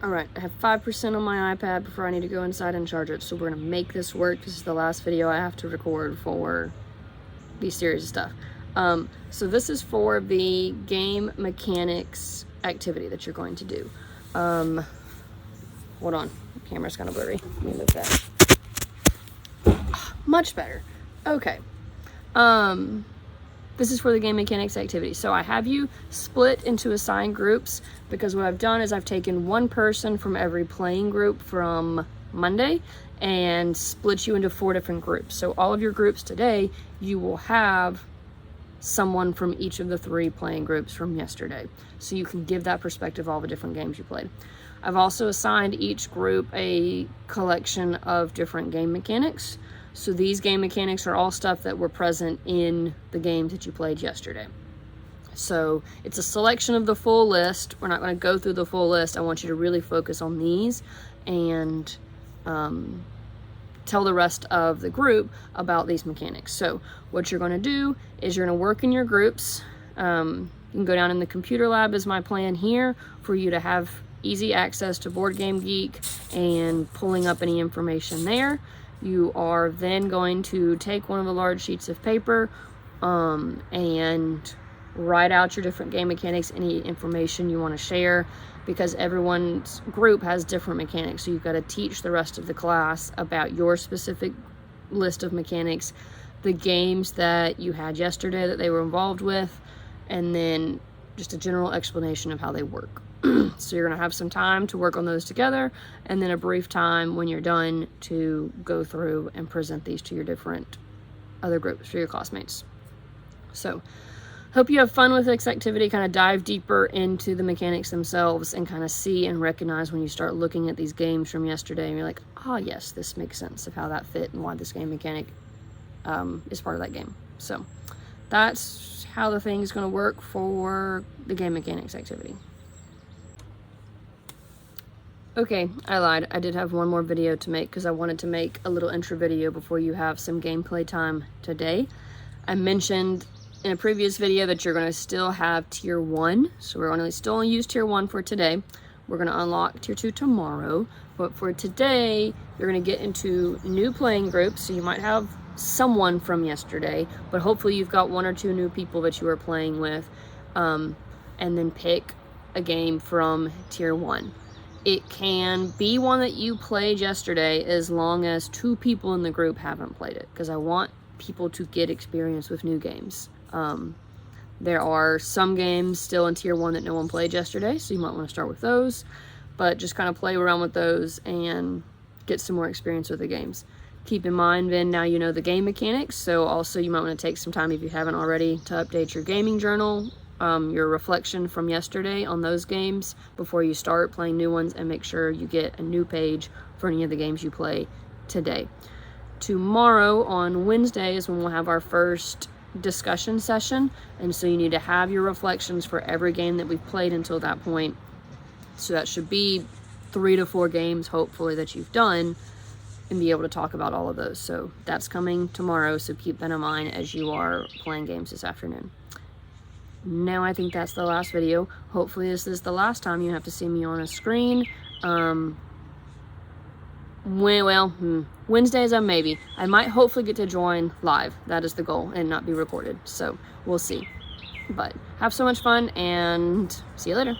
Alright, I have 5% on my iPad before I need to go inside and charge it, so we're gonna make this work. This is the last video I have to record for these series of stuff. So this is for the game mechanics activity that you're going to do. Hold on, the camera's kind of blurry. Let me move that. Much better. Okay. This is for the game mechanics activity. So I have you split into assigned groups, because what I've done is I've taken one person from every playing group from Monday and split you into 4 different groups. So all of your groups today, you will have someone from each of the 3 playing groups from yesterday. So you can give that perspective of all the different games you played. I've also assigned each group a collection of different game mechanics. So these game mechanics are all stuff that were present in the games that you played yesterday. So it's a selection of the full list. We're not going to go through the full list. I want you to really focus on these and tell the rest of the group about these mechanics. So what you're going to do is you're going to work in your groups. You can go down in the computer lab is my plan here for you to have easy access to Board Game Geek and pulling up any information there. You are then going to take one of the large sheets of paper and write out your different game mechanics, any information you want to share, because everyone's group has different mechanics. So you've got to teach the rest of the class about your specific list of mechanics, the games that you had yesterday that they were involved with, and then just a general explanation of how they work. So you're going to have some time to work on those together, and then a brief time when you're done to go through and present these to your different other groups for your classmates. So hope you have fun with this activity, kind of dive deeper into the mechanics themselves and kind of see and recognize when you start looking at these games from yesterday and you're like, oh yes, this makes sense of how that fit and why this game mechanic is part of that game. So that's how the thing is going to work for the game mechanics activity. Okay, I lied. I did have one more video to make because I wanted to make a little intro video before you have some gameplay time today. I mentioned in a previous video that you're going to still have tier 1. So we're going to still use tier 1 for today. We're going to unlock tier 2 tomorrow. But for today, you're going to get into new playing groups. So you might have someone from yesterday, but hopefully you've got 1 or 2 new people that you are playing with. And then pick a game from tier 1. It can be one that you played yesterday as long as 2 people in the group haven't played it, because I want people to get experience with new games. There are some games still in tier 1 that no one played yesterday, so you might want to start with those, but just kind of play around with those and get some more experience with the games. Keep in mind then, now you know the game mechanics, so also you might want to take some time, if you haven't already, to update your gaming journal, your reflection from yesterday on those games before you start playing new ones, and make sure you get a new page for any of the games you play today. Tomorrow on Wednesday is when we'll have our first discussion session, and so you need to have your reflections for every game that we've played until that point. So that should be 3 to 4 games hopefully that you've done, and be able to talk about all of those. So that's coming tomorrow, so keep that in mind as you are playing games this afternoon. Now I think that's the last video. Hopefully this is the last time you have to see me on a screen. Wednesdays I maybe. I might hopefully get to join live. That is the goal, and not be recorded. So we'll see. But have so much fun, and see you later.